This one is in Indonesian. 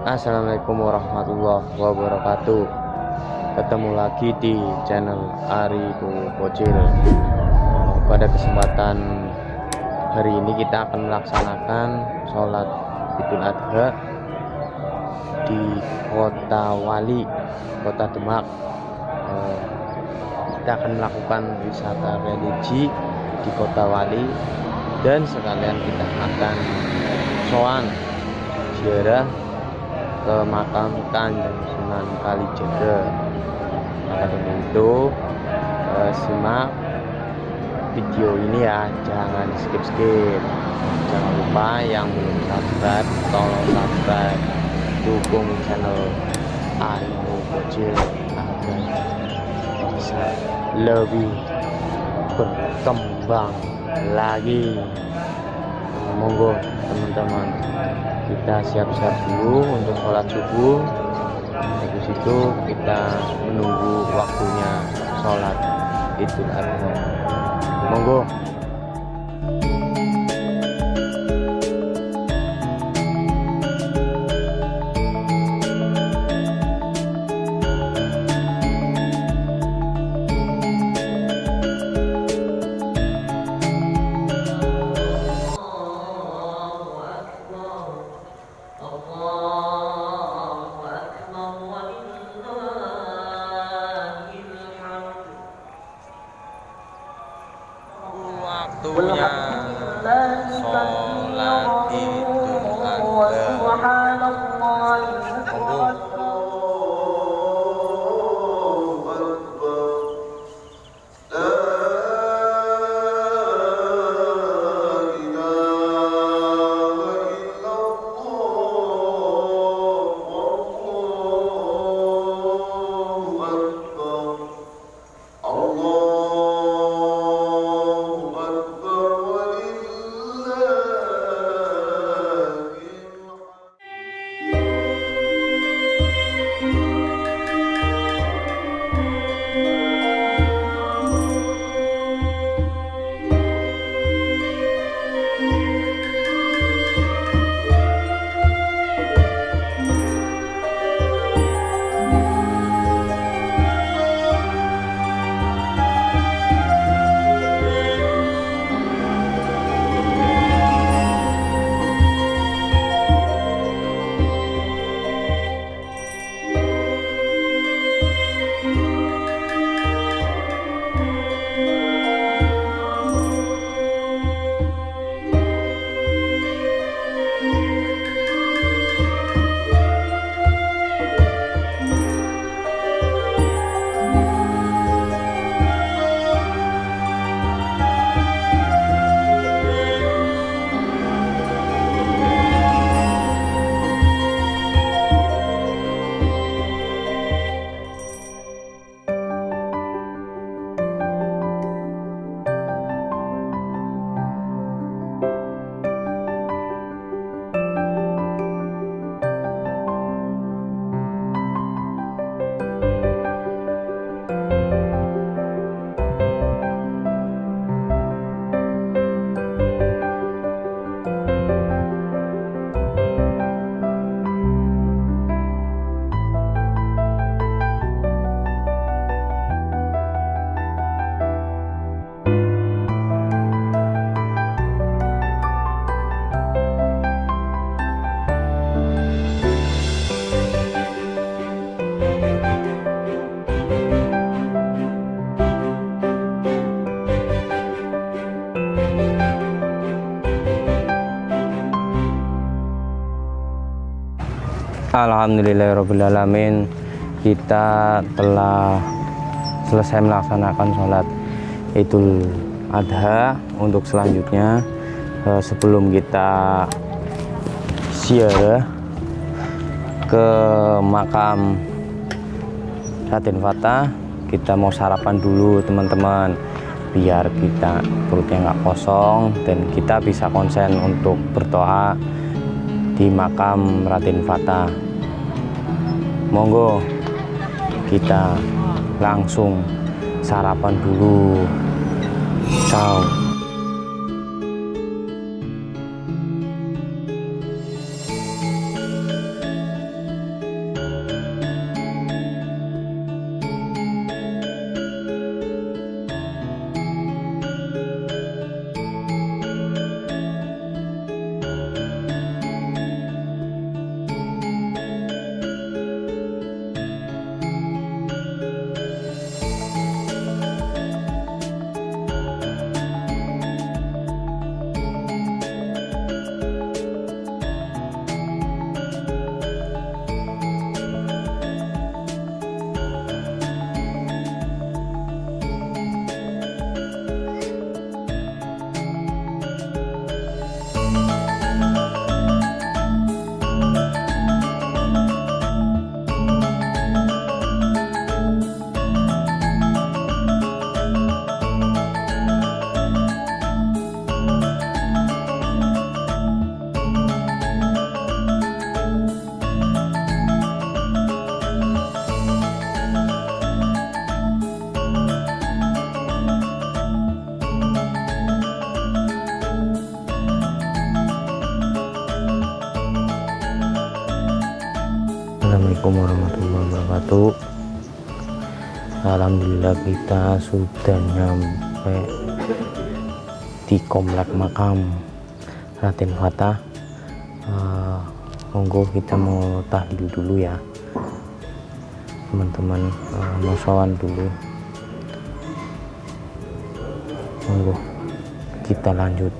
Assalamualaikum warahmatullahi wabarakatuh. Ketemu lagi di channel Ari Bocil. Pada kesempatan hari ini kita akan melaksanakan sholat Idul Adha di Kota Wali, Kota Demak. Kita akan melakukan wisata religi di Kota Wali dan sekalian kita akan sowan ziarah ke makam Kanjeng Sunan Kalijaga. Maka dari itu simak video ini ya, jangan skip. Jangan lupa yang belum subscribe tolong subscribe, dukung channel Ari Bocil agar bisa lebih berkembang lagi. Monggo teman-teman, kita siap-siap dulu untuk sholat subuh. Habis itu kita menunggu waktunya sholat Idul Adha. Monggo. Waktunya sholat Idul Adha. Monggo. Alhamdulillahirrabbilalamin, kita telah selesai melaksanakan sholat Idul Adha. Untuk selanjutnya, sebelum kita ziarah ke makam Raden Fata, kita mau sarapan dulu teman-teman, biar kita perutnya nggak kosong dan kita bisa konsen untuk berdoa di makam Raden Fata. Monggo kita langsung sarapan dulu. Ciao. Assalamualaikum warahmatullahi wabarakatuh. Alhamdulillah kita sudah nyampe di komplek makam Raden Fatah. Monggo kita mau tahlil dulu ya teman-teman, mau sowan dulu. Monggo kita lanjut.